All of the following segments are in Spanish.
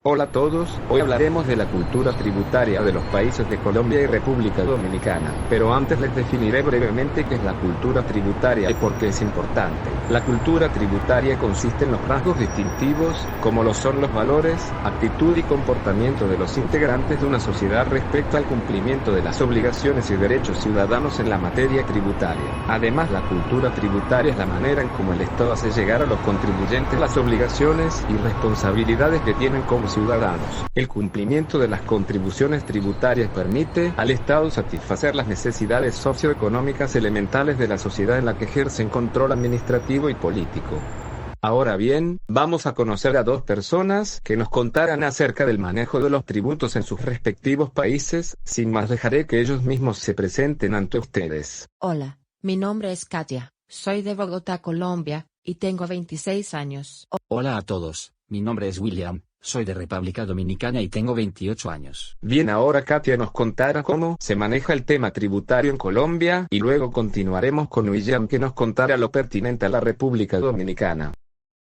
Hola a todos, hoy hablaremos de la cultura tributaria de los países de Colombia y República Dominicana, pero antes les definiré brevemente qué es la cultura tributaria y por qué es importante. La cultura tributaria consiste en los rasgos distintivos, como lo son los valores, actitud y comportamiento de los integrantes de una sociedad respecto al cumplimiento de las obligaciones y derechos ciudadanos en la materia tributaria. Además, la cultura tributaria es la manera en cómo el Estado hace llegar a los contribuyentes las obligaciones y responsabilidades que tienen como ciudadanos. El cumplimiento de las contribuciones tributarias permite al Estado satisfacer las necesidades socioeconómicas elementales de la sociedad en la que ejercen control administrativo y político. Ahora bien, vamos a conocer a dos personas que nos contarán acerca del manejo de los tributos en sus respectivos países. Sin más, dejaré que ellos mismos se presenten ante ustedes. Hola, mi nombre es Katia, soy de Bogotá, Colombia, y tengo 26 años. Hola a todos, mi nombre es William, soy de República Dominicana y tengo 28 años. Bien, ahora Katia nos contará cómo se maneja el tema tributario en Colombia, y luego continuaremos con William, que nos contará lo pertinente a la República Dominicana.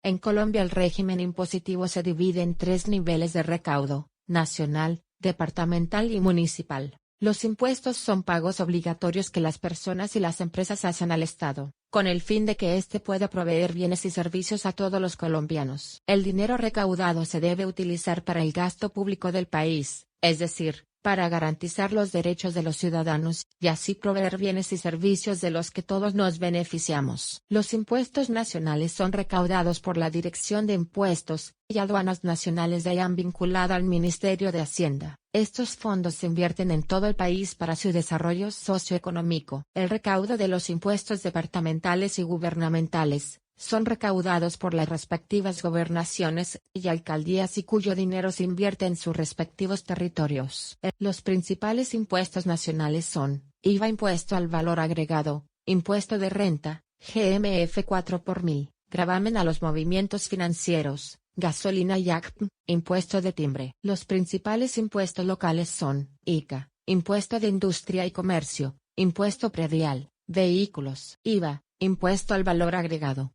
En Colombia el régimen impositivo se divide en 3 niveles de recaudo: nacional, departamental y municipal. Los impuestos son pagos obligatorios que las personas y las empresas hacen al Estado, con el fin de que éste pueda proveer bienes y servicios a todos los colombianos. El dinero recaudado se debe utilizar para el gasto público del país, es decir, para garantizar los derechos de los ciudadanos, y así proveer bienes y servicios de los que todos nos beneficiamos. Los impuestos nacionales son recaudados por la Dirección de Impuestos y Aduanas Nacionales de IAM, vinculada al Ministerio de Hacienda. Estos fondos se invierten en todo el país para su desarrollo socioeconómico. El recaudo de los impuestos departamentales y gubernamentales son recaudados por las respectivas gobernaciones y alcaldías y cuyo dinero se invierte en sus respectivos territorios. Los principales impuestos nacionales son: IVA, impuesto al valor agregado, impuesto de renta, GMF 4 por mil, gravamen a los movimientos financieros, gasolina y ACP, impuesto de timbre. Los principales impuestos locales son: ICA, impuesto de industria y comercio, impuesto predial, vehículos, IVA, impuesto al valor agregado.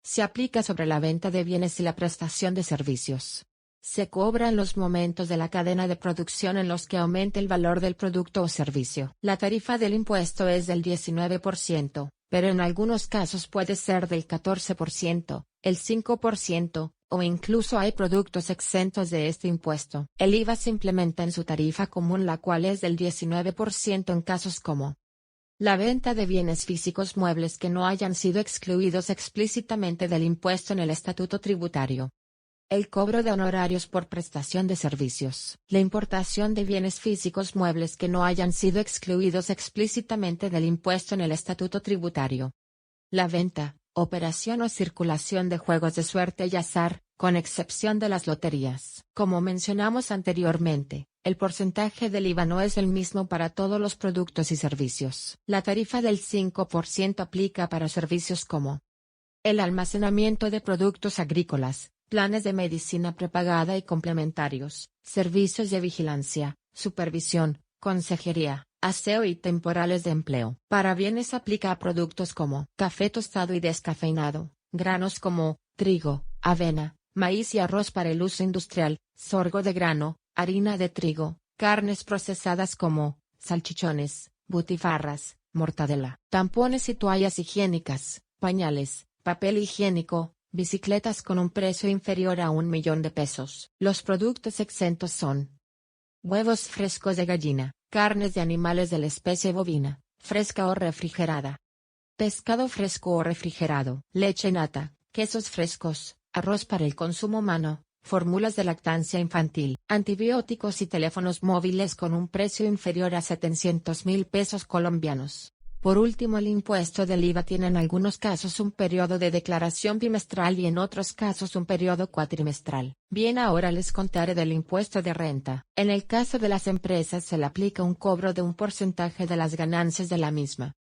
Se aplica sobre la venta de bienes y la prestación de servicios. Se cobra en los momentos de la cadena de producción en los que aumente el valor del producto o servicio. La tarifa del impuesto es del 19%, pero en algunos casos puede ser del 14%, el 5%, o incluso hay productos exentos de este impuesto. El IVA se implementa en su tarifa común, la cual es del 19% en casos como la venta de bienes físicos muebles que no hayan sido excluidos explícitamente del impuesto en el estatuto tributario. El cobro de honorarios por prestación de servicios. La importación de bienes físicos muebles que no hayan sido excluidos explícitamente del impuesto en el estatuto tributario. La venta, operación o circulación de juegos de suerte y azar, con excepción de las loterías. Como mencionamos anteriormente, el porcentaje del IVA no es el mismo para todos los productos y servicios. La tarifa del 5% aplica para servicios como el almacenamiento de productos agrícolas, planes de medicina prepagada y complementarios, servicios de vigilancia, supervisión, consejería, aseo y temporales de empleo. Para bienes aplica a productos como café tostado y descafeinado, granos como trigo, avena, maíz y arroz para el uso industrial, sorgo de grano, harina de trigo, carnes procesadas como salchichones, butifarras, mortadela, tampones y toallas higiénicas, pañales, papel higiénico, bicicletas con un precio inferior a 1.000.000 de pesos. Los productos exentos son huevos frescos de gallina, carnes de animales de la especie bovina, fresca o refrigerada, pescado fresco o refrigerado, leche nata, quesos frescos, arroz para el consumo humano, fórmulas de lactancia infantil, antibióticos y teléfonos móviles con un precio inferior a 700.000 pesos colombianos. Por último, el impuesto del IVA tiene en algunos casos un periodo de declaración bimestral y en otros casos un periodo cuatrimestral. Bien, ahora les contaré del impuesto de renta. En el caso de las empresas se le aplica un cobro de un porcentaje de las ganancias de la misma.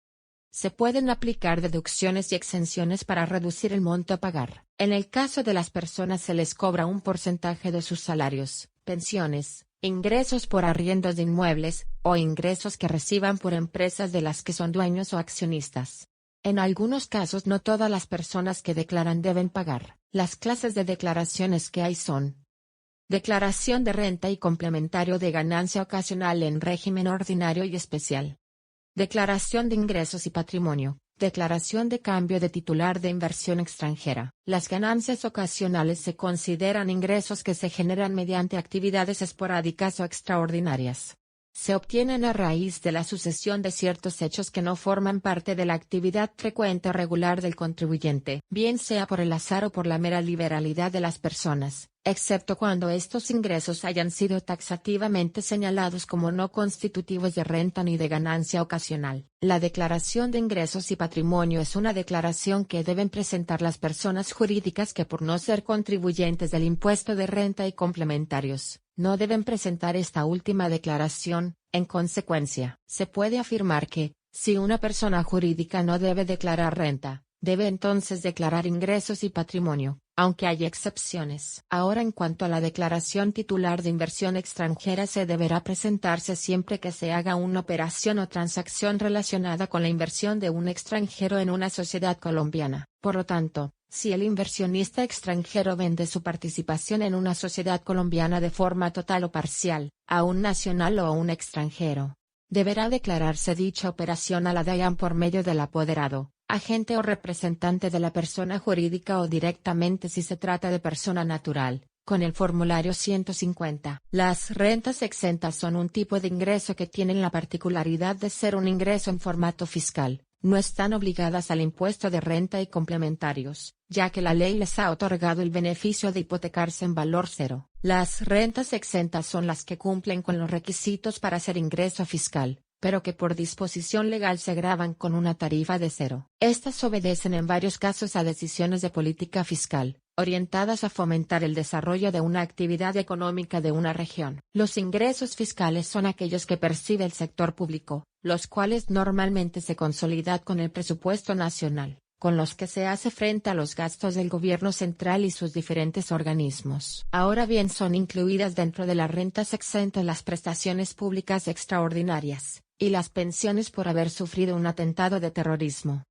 Se pueden aplicar deducciones y exenciones para reducir el monto a pagar. En el caso de las personas se les cobra un porcentaje de sus salarios, pensiones, ingresos por arriendos de inmuebles, o ingresos que reciban por empresas de las que son dueños o accionistas. En algunos casos no todas las personas que declaran deben pagar. Las clases de declaraciones que hay son: Declaración de renta y complementario de ganancia ocasional en régimen ordinario y especial. Declaración de ingresos y patrimonio. Declaración de cambio de titular de inversión extranjera. Las ganancias ocasionales se consideran ingresos que se generan mediante actividades esporádicas o extraordinarias. Se obtienen a raíz de la sucesión de ciertos hechos que no forman parte de la actividad frecuente o regular del contribuyente, bien sea por el azar o por la mera liberalidad de las personas, excepto cuando estos ingresos hayan sido taxativamente señalados como no constitutivos de renta ni de ganancia ocasional. La declaración de ingresos y patrimonio es una declaración que deben presentar las personas jurídicas que, por no ser contribuyentes del impuesto de renta y complementarios, no deben presentar esta última declaración. En consecuencia, se puede afirmar que, si una persona jurídica no debe declarar renta, debe entonces declarar ingresos y patrimonio, aunque hay excepciones. Ahora, en cuanto a la declaración titular de inversión extranjera, se deberá presentarse siempre que se haga una operación o transacción relacionada con la inversión de un extranjero en una sociedad colombiana. Por lo tanto, si el inversionista extranjero vende su participación en una sociedad colombiana de forma total o parcial, a un nacional o a un extranjero, deberá declararse dicha operación a la DIAN por medio del apoderado, agente o representante de la persona jurídica o directamente si se trata de persona natural, con el formulario 150. Las rentas exentas son un tipo de ingreso que tienen la particularidad de ser un ingreso en formato fiscal. No están obligadas al impuesto de renta y complementarios, ya que la ley les ha otorgado el beneficio de hipotecarse en valor cero. Las rentas exentas son las que cumplen con los requisitos para ser ingreso fiscal, pero que por disposición legal se gravan con una tarifa de cero. Estas obedecen en varios casos a decisiones de política fiscal, orientadas a fomentar el desarrollo de una actividad económica de una región. Los ingresos fiscales son aquellos que percibe el sector público, los cuales normalmente se consolidan con el presupuesto nacional, con los que se hace frente a los gastos del gobierno central y sus diferentes organismos. Ahora bien, son incluidas dentro de las rentas exentas las prestaciones públicas extraordinarias, y las pensiones por haber sufrido un atentado de terrorismo.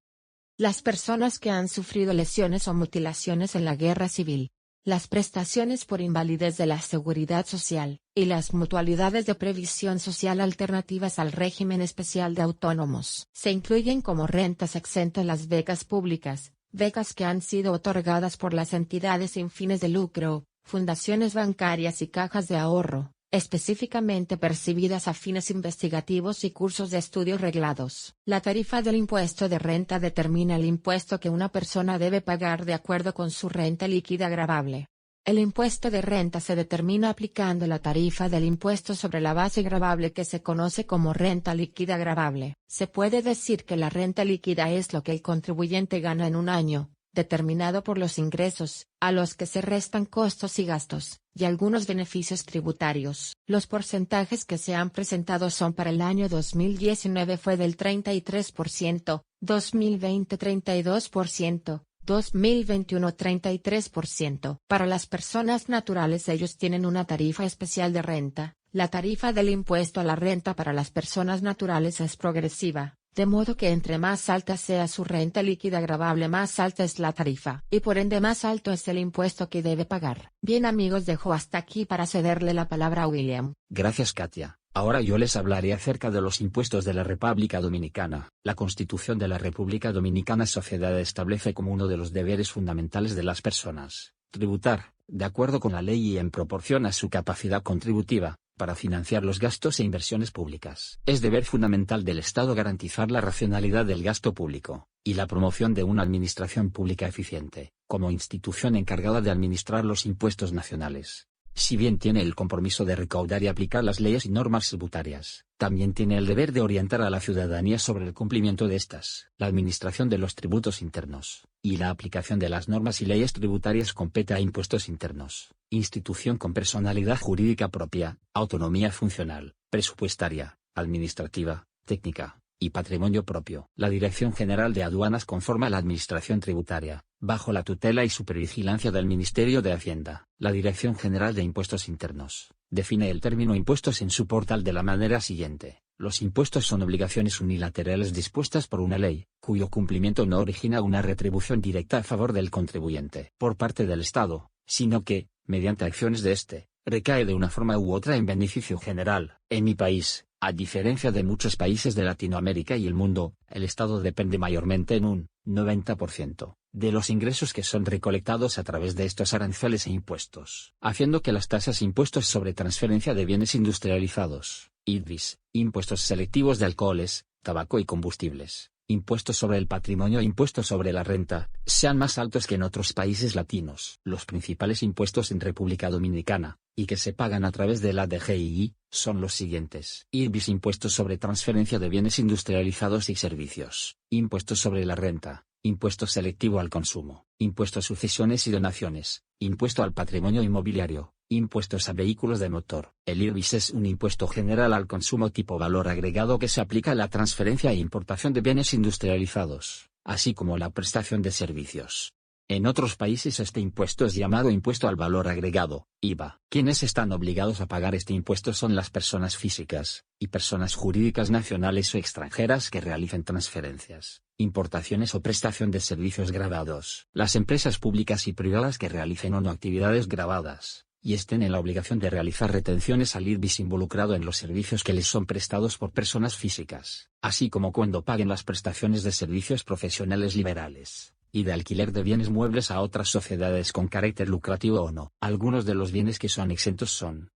Las personas que han sufrido lesiones o mutilaciones en la guerra civil, las prestaciones por invalidez de la seguridad social, y las mutualidades de previsión social alternativas al régimen especial de autónomos. Se incluyen como rentas exentas las becas públicas, becas que han sido otorgadas por las entidades sin fines de lucro, fundaciones bancarias y cajas de ahorro, específicamente percibidas a fines investigativos y cursos de estudios reglados. La tarifa del impuesto de renta determina el impuesto que una persona debe pagar de acuerdo con su renta líquida gravable. El impuesto de renta se determina aplicando la tarifa del impuesto sobre la base gravable que se conoce como renta líquida gravable. Se puede decir que la renta líquida es lo que el contribuyente gana en un año, determinado por los ingresos, a los que se restan costos y gastos, y algunos beneficios tributarios. Los porcentajes que se han presentado son: para el año 2019 fue del 33%, 2020 32%, 2021 33%. Para las personas naturales, ellos tienen una tarifa especial de renta. La tarifa del impuesto a la renta para las personas naturales es progresiva, de modo que entre más alta sea su renta líquida gravable, más alta es la tarifa, y por ende más alto es el impuesto que debe pagar. Bien amigos, dejo hasta aquí para cederle la palabra a William. Gracias, Katia. Ahora yo les hablaré acerca de los impuestos de la República Dominicana. La Constitución de la República Dominicana Sociedad establece como uno de los deberes fundamentales de las personas, tributar, de acuerdo con la ley y en proporción a su capacidad contributiva, para financiar los gastos e inversiones públicas. Es deber fundamental del Estado garantizar la racionalidad del gasto público, y la promoción de una administración pública eficiente, como institución encargada de administrar los impuestos nacionales. Si bien tiene el compromiso de recaudar y aplicar las leyes y normas tributarias, también tiene el deber de orientar a la ciudadanía sobre el cumplimiento de estas. La administración de los tributos internos, y la aplicación de las normas y leyes tributarias compete a Impuestos Internos, institución con personalidad jurídica propia, autonomía funcional, presupuestaria, administrativa, técnica, y patrimonio propio. La Dirección General de Aduanas conforma la Administración Tributaria, bajo la tutela y supervigilancia del Ministerio de Hacienda. La Dirección General de Impuestos Internos define el término impuestos en su portal de la manera siguiente: los impuestos son obligaciones unilaterales dispuestas por una ley, cuyo cumplimiento no origina una retribución directa a favor del contribuyente por parte del Estado, sino que, mediante acciones de este, recae de una forma u otra en beneficio general. En mi país, a diferencia de muchos países de Latinoamérica y el mundo, el Estado depende mayormente en un 90% de los ingresos que son recolectados a través de estos aranceles e impuestos, haciendo que las tasas impuestos sobre transferencia de bienes industrializados, IDVIS, impuestos selectivos de alcoholes, tabaco y combustibles, impuestos sobre el patrimonio e impuestos sobre la renta, sean más altos que en otros países latinos. Los principales impuestos en República Dominicana, y que se pagan a través de la DGI, son los siguientes. IRBIS, impuestos sobre transferencia de bienes industrializados y servicios, impuestos sobre la renta, impuesto selectivo al consumo, impuesto a sucesiones y donaciones, impuesto al patrimonio inmobiliario, impuestos a vehículos de motor. El IRBIS es un impuesto general al consumo tipo valor agregado que se aplica a la transferencia e importación de bienes industrializados, así como la prestación de servicios. En otros países este impuesto es llamado impuesto al valor agregado, IVA. Quienes están obligados a pagar este impuesto son las personas físicas, y personas jurídicas nacionales o extranjeras que realicen transferencias, importaciones o prestación de servicios gravados. Las empresas públicas y privadas que realicen o no actividades gravadas, y estén en la obligación de realizar retenciones al IRBIS involucrado en los servicios que les son prestados por personas físicas, así como cuando paguen las prestaciones de servicios profesionales liberales y de alquiler de bienes muebles a otras sociedades con carácter lucrativo o no. Algunos de los bienes que son exentos son: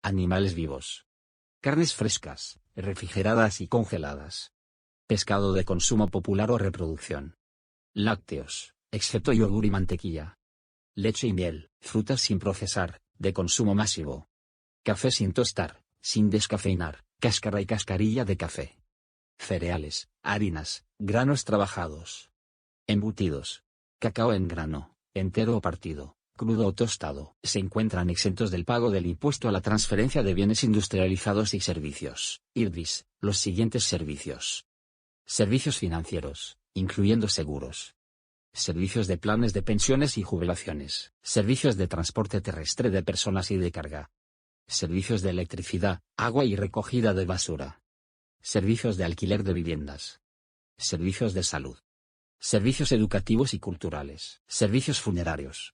animales vivos, carnes frescas, refrigeradas y congeladas, pescado de consumo popular o reproducción, lácteos, excepto yogur y mantequilla, leche y miel, frutas sin procesar, de consumo masivo, café sin tostar, sin descafeinar, cáscara y cascarilla de café, cereales, harinas, granos trabajados, embutidos, cacao en grano, entero o partido, crudo o tostado. Se encuentran exentos del pago del impuesto a la transferencia de bienes industrializados y servicios, IRBIS, los siguientes servicios: servicios financieros, incluyendo seguros, servicios de planes de pensiones y jubilaciones, servicios de transporte terrestre de personas y de carga, servicios de electricidad, agua y recogida de basura, servicios de alquiler de viviendas, servicios de salud, servicios educativos y culturales, servicios funerarios,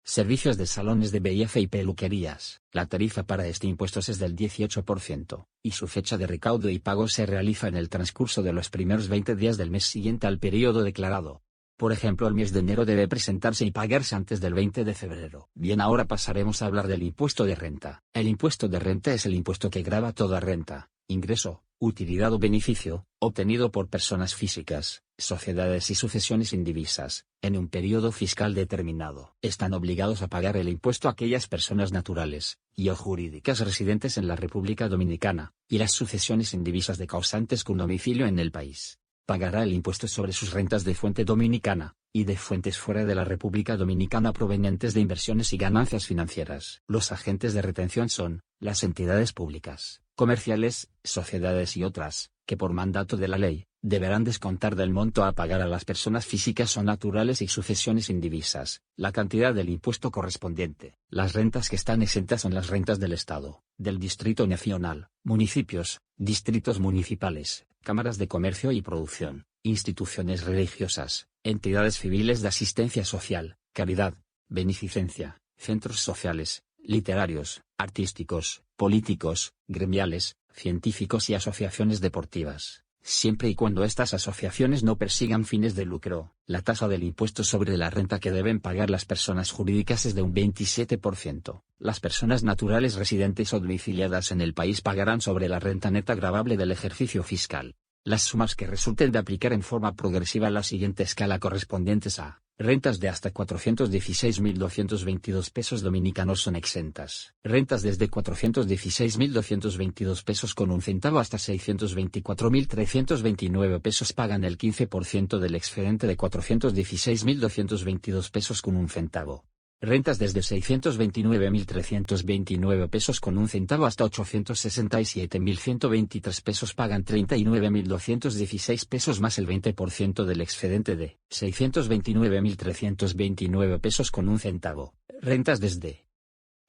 servicios de salones de belleza y peluquerías. La tarifa para este impuesto es del 18%, y su fecha de recaudo y pago se realiza en el transcurso de los primeros 20 días del mes siguiente al periodo declarado. Por ejemplo, el mes de enero debe presentarse y pagarse antes del 20 de febrero. Bien, ahora pasaremos a hablar del impuesto de renta. El impuesto de renta es el impuesto que grava toda renta, ingreso, utilidad o beneficio, obtenido por personas físicas, sociedades y sucesiones indivisas, en un periodo fiscal determinado. Están obligados a pagar el impuesto aquellas personas naturales y o jurídicas residentes en la República Dominicana, y las sucesiones indivisas de causantes con domicilio en el país. Pagará el impuesto sobre sus rentas de fuente dominicana, y de fuentes fuera de la República Dominicana provenientes de inversiones y ganancias financieras. Los agentes de retención son las entidades públicas, comerciales, sociedades y otras, que por mandato de la ley, deberán descontar del monto a pagar a las personas físicas o naturales y sucesiones indivisas, la cantidad del impuesto correspondiente. Las rentas que están exentas son las rentas del Estado, del Distrito Nacional, municipios, distritos municipales, cámaras de comercio y producción, instituciones religiosas, entidades civiles de asistencia social, caridad, beneficencia, centros sociales, literarios, artísticos, políticos, gremiales, científicos y asociaciones deportivas, siempre y cuando estas asociaciones no persigan fines de lucro. La tasa del impuesto sobre la renta que deben pagar las personas jurídicas es de un 27%. Las personas naturales residentes o domiciliadas en el país pagarán sobre la renta neta gravable del ejercicio fiscal las sumas que resulten de aplicar en forma progresiva la siguiente escala correspondientes a rentas de hasta 416.222 pesos dominicanos son exentas. Rentas desde 416.222 pesos con un centavo hasta 624.329 pesos pagan el 15% del excedente de 416.222 pesos con un centavo. Rentas desde 629.329 pesos con un centavo hasta 867.123 pesos pagan 39.216 pesos más el 20% del excedente de 629.329 pesos con un centavo. Rentas desde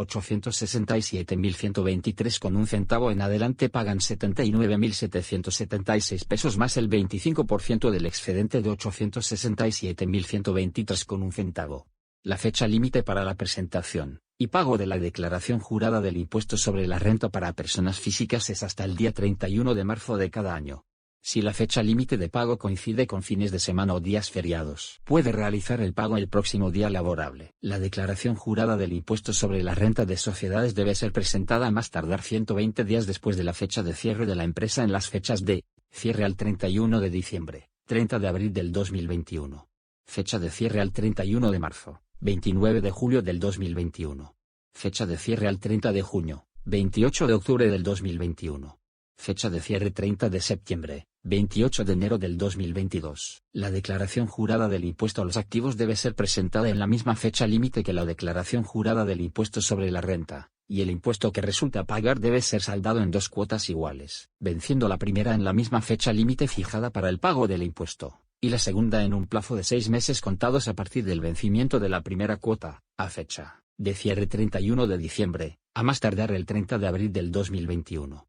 867.123 con un centavo en adelante pagan 79.776 pesos más el 25% del excedente de 867.123 con un centavo. La fecha límite para la presentación y pago de la declaración jurada del impuesto sobre la renta para personas físicas es hasta el día 31 de marzo de cada año. Si la fecha límite de pago coincide con fines de semana o días feriados, puede realizar el pago el próximo día laborable. La declaración jurada del impuesto sobre la renta de sociedades debe ser presentada a más tardar 120 días después de la fecha de cierre de la empresa en las fechas de cierre al 31 de diciembre, 30 de abril del 2021. Fecha de cierre al 31 de marzo, 29 de julio del 2021. Fecha de cierre al 30 de junio, 28 de octubre del 2021. Fecha de cierre 30 de septiembre, 28 de enero del 2022. La declaración jurada del impuesto a los activos debe ser presentada en la misma fecha límite que la declaración jurada del impuesto sobre la renta, y el impuesto que resulta pagar debe ser saldado en 2 cuotas iguales, venciendo la primera en la misma fecha límite fijada para el pago del impuesto, y la segunda en un plazo de 6 meses contados a partir del vencimiento de la primera cuota, a fecha de cierre 31 de diciembre, a más tardar el 30 de abril del 2021.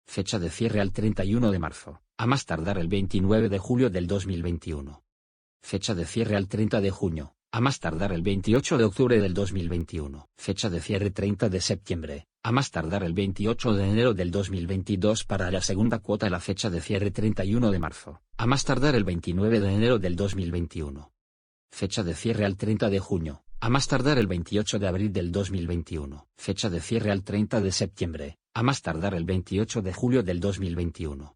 Fecha de cierre al 31 de marzo, a más tardar el 29 de julio del 2021. Fecha de cierre al 30 de junio, a más tardar el 28 de octubre del 2021. Fecha de cierre 30 de septiembre, a más tardar el 28 de enero del 2022 para la segunda cuota. La fecha de cierre 31 de marzo, a más tardar el 29 de enero del 2021. Fecha de cierre al 30 de junio, a más tardar el 28 de abril del 2021. Fecha de cierre al 30 de septiembre, a más tardar el 28 de julio del 2021.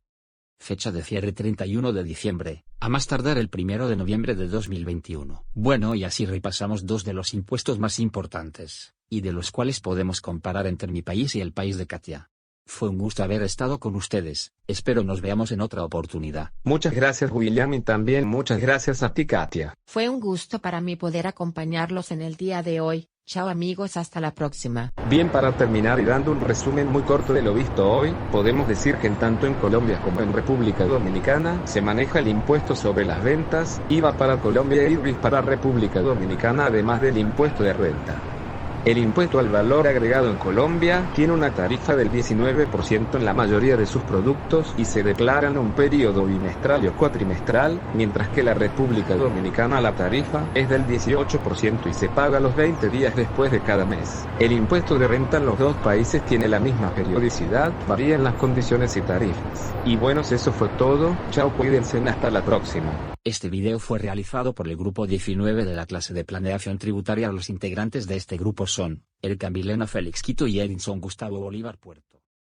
Fecha de cierre 31 de diciembre, a más tardar el 1 de noviembre de 2021. Bueno, y así repasamos 2 de los impuestos más importantes, y de los cuales podemos comparar entre mi país y el país de Katia. Fue un gusto haber estado con ustedes, espero nos veamos en otra oportunidad. Muchas gracias William y también muchas gracias a ti Katia. Fue un gusto para mí poder acompañarlos en el día de hoy. Chao amigos, hasta la próxima. Bien, para terminar y dando un resumen muy corto de lo visto hoy, podemos decir que tanto en Colombia como en República Dominicana se maneja el impuesto sobre las ventas, IVA para Colombia y IRBIS para República Dominicana, además del impuesto de renta. El impuesto al valor agregado en Colombia tiene una tarifa del 19% en la mayoría de sus productos y se declara en un periodo bimestral o cuatrimestral, mientras que la República Dominicana la tarifa es del 18% y se paga los 20 días después de cada mes. El impuesto de renta en los dos países tiene la misma periodicidad, varían las condiciones y tarifas. Y bueno, eso fue todo, chao, cuídense, hasta la próxima. Este video fue realizado por el grupo 19 de la clase de planeación tributaria. Los integrantes de este grupo son Erika Milena Félix Quito y Edinson Gustavo Bolívar Puerto.